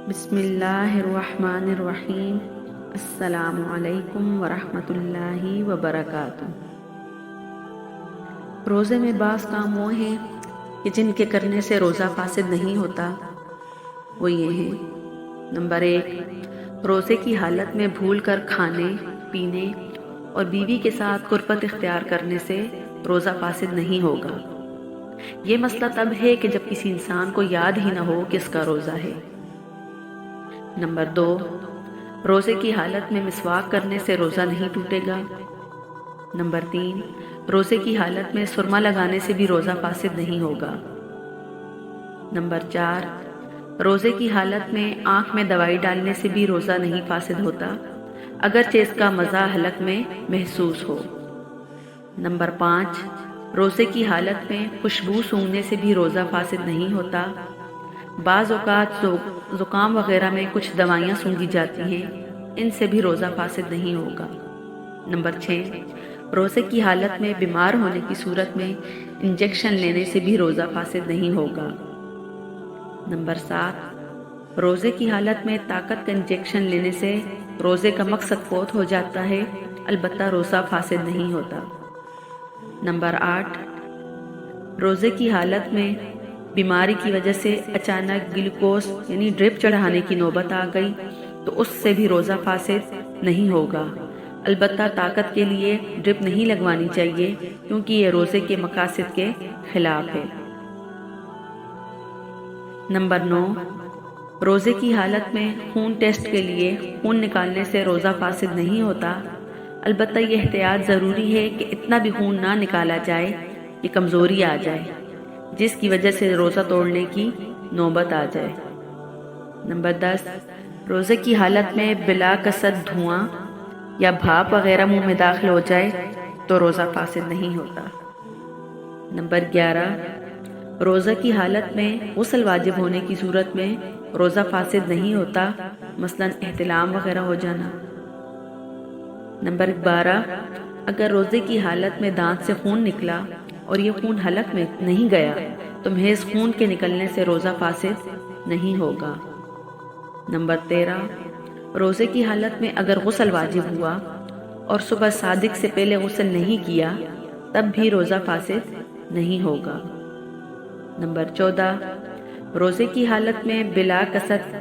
بسم اللہ الرحمن الرحیم۔ السلام علیکم ورحمۃ اللہ وبرکاتہ۔ روزے میں بعض کام وہ ہیں کہ جن کے کرنے سے روزہ فاسد نہیں ہوتا، وہ یہ ہیں۔ نمبر 1، روزے کی حالت میں بھول کر کھانے، پینے اور بیوی کے ساتھ قربت اختیار کرنے سے روزہ فاسد نہیں ہوگا۔ یہ مسئلہ تب ہے کہ جب کسی انسان کو یاد ہی نہ ہو کہ اس کا روزہ ہے۔ نمبر 2، روزے کی حالت میں مسواک کرنے سے روزہ نہیں ٹوٹے گا۔ نمبر 3، روزے کی حالت میں سرما لگانے سے بھی روزہ فاسد نہیں ہوگا۔ نمبر 4، روزے کی حالت میں آنکھ میں دوائی ڈالنے سے بھی روزہ نہیں فاسد ہوتا، اگرچہ اس کا مزہ حلق میں محسوس ہو۔ نمبر 5، روزے کی حالت میں خوشبو سونگھنے سے بھی روزہ فاسد نہیں ہوتا۔ بعض اوقات زکام وغیرہ میں کچھ دوائیاں سونگھی جاتی ہیں، ان سے بھی روزہ فاسد نہیں ہوگا۔ نمبر 6، روزے کی حالت میں بیمار ہونے کی صورت میں انجیکشن لینے سے بھی روزہ فاسد نہیں ہوگا۔ نمبر 7، روزے کی حالت میں طاقت کا انجیکشن لینے سے روزے کا مقصد فوت ہو جاتا ہے، البتہ روزہ فاسد نہیں ہوتا۔ نمبر 8، روزے کی حالت میں بیماری کی وجہ سے اچانک گلوکوز یعنی ڈرپ چڑھانے کی نوبت آ گئی تو اس سے بھی روزہ فاسد نہیں ہوگا، البتہ طاقت کے لیے ڈرپ نہیں لگوانی چاہیے کیونکہ یہ روزے کے مقاصد کے خلاف ہے۔ نمبر 9، روزے کی حالت میں خون ٹیسٹ کے لیے خون نکالنے سے روزہ فاسد نہیں ہوتا، البتہ یہ احتیاط ضروری ہے کہ اتنا بھی خون نہ نکالا جائے کہ کمزوری آ جائے، جس کی وجہ سے روزہ توڑنے کی نوبت آ جائے۔ نمبر 10، روزے کی حالت میں بلا قصد دھواں یا بھاپ وغیرہ منہ میں داخل ہو جائے تو روزہ فاسد نہیں ہوتا۔ نمبر 11، روزہ کی حالت میں غسل واجب ہونے کی صورت میں روزہ فاسد نہیں ہوتا، مثلا احتلام وغیرہ ہو جانا۔ نمبر 12، اگر روزے کی حالت میں دانت سے خون نکلا اور یہ خون حلق میں نہیں گیا تو محض خون کے نکلنے سے روزہ فاسد نہیں ہوگا۔ نمبر 13، روزے کی حالت میں اگر غسل واجب ہوا اور صبح صادق سے پہلے غسل نہیں کیا تب بھی روزہ فاسد نہیں ہوگا۔ نمبر 14، روزے کی حالت میں بلا قصد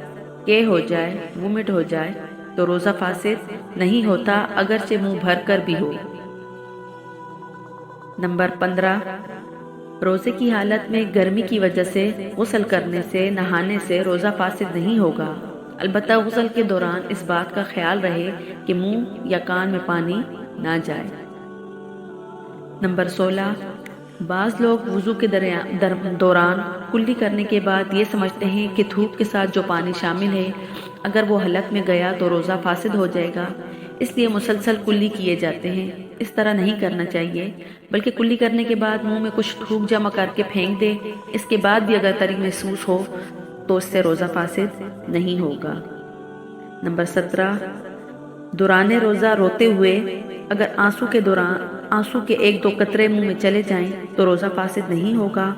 کے ہو جائے، وومٹ ہو جائے تو روزہ فاسد نہیں ہوتا، اگرچہ منہ بھر کر بھی ہو۔ نمبر 15، روزے کی حالت میں گرمی کی وجہ سے غسل کرنے سے، نہانے سے روزہ فاسد نہیں ہوگا، البتہ غسل کے دوران اس بات کا خیال رہے کہ منہ یا کان میں پانی نہ جائے۔ نمبر 16، بعض لوگ وضو کے دوران کلی کرنے کے بعد یہ سمجھتے ہیں کہ تھوک کے ساتھ جو پانی شامل ہے اگر وہ حلق میں گیا تو روزہ فاسد ہو جائے گا، اس لیے مسلسل کلی کیے جاتے ہیں۔ اس طرح نہیں کرنا چاہیے، بلکہ کلی کرنے کے بعد منہ میں کچھ تھوک جمع کر کے پھینک دے، اس کے بعد بھی اگر تری محسوس ہو تو اس سے روزہ فاسد نہیں ہوگا۔ نمبر 17، دوران روزہ روتے ہوئے اگر آنسو کے 1-2 قطرے منہ میں چلے جائیں تو روزہ فاسد نہیں ہوگا۔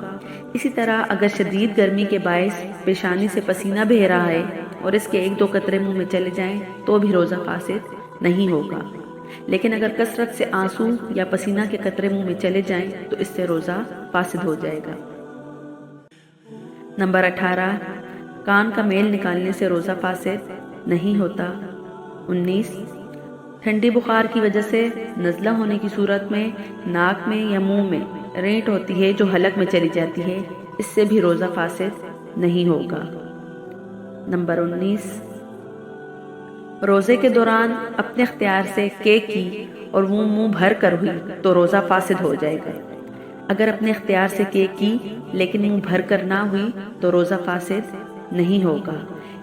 اسی طرح اگر شدید گرمی کے باعث پیشانی سے پسینہ بہہ رہا ہے اور اس کے 1-2 قطرے منہ میں چلے جائیں تو بھی روزہ فاسد نہیں ہوگا، لیکن اگر کثرت سے آنسو یا پسینہ کے قطرے منہ میں چلے جائیں تو اس سے روزہ فاسد ہو جائے گا۔ نمبر 18، کان کا میل نکالنے سے روزہ فاسد نہیں ہوتا۔ 19، ٹھنڈی بخار کی وجہ سے نزلہ ہونے کی صورت میں ناک میں یا منہ میں رینٹ ہوتی ہے جو حلق میں چلی جاتی ہے، اس سے بھی روزہ فاسد نہیں ہوگا۔ نمبر 19، روزے کے دوران اپنے اختیار سے کیک کی اور وہ منہ بھر کر ہوئی تو روزہ فاسد ہو جائے گا، اگر اپنے اختیار سے کیک کی لیکن منہ بھر کر نہ ہوئی تو روزہ فاسد نہیں ہوگا۔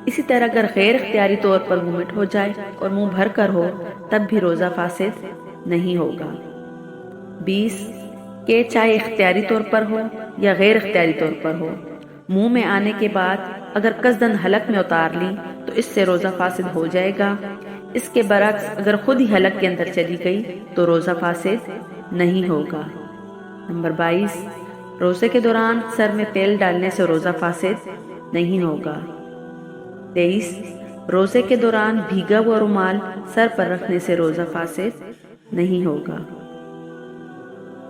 اسی طرح اگر غیر اختیاری طور پر وومٹ ہو جائے اور منہ بھر کر ہو تب بھی روزہ فاسد نہیں ہوگا۔ 20، کہ چاہے اختیاری طور پر ہو یا غیر اختیاری طور پر ہو، منہ میں آنے کے بعد اگر قصداً حلق میں اتار لی تو اس سے روزہ فاسد ہو جائے گا، اس کے برعکس اگر خود ہی حلق کے اندر چلی گئی تو روزہ فاسد نہیں ہوگا۔ نمبر 22، روزے کے دوران سر میں تیل ڈالنے سے روزہ فاسد نہیں ہوگا۔ 23 روزے کے دوران بھیگا ہوا رومال سر پر رکھنے سے روزہ فاسد نہیں ہوگا۔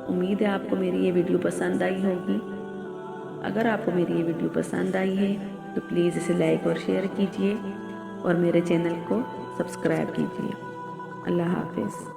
امید ہے آپ کو میری یہ ویڈیو پسند آئی ہوگی۔ اگر آپ کو میری یہ ویڈیو پسند آئی ہے تو پلیز اسے لائک اور شیئر کیجیے اور میرے چینل کو سبسکرائب کیجیے۔ اللہ حافظ۔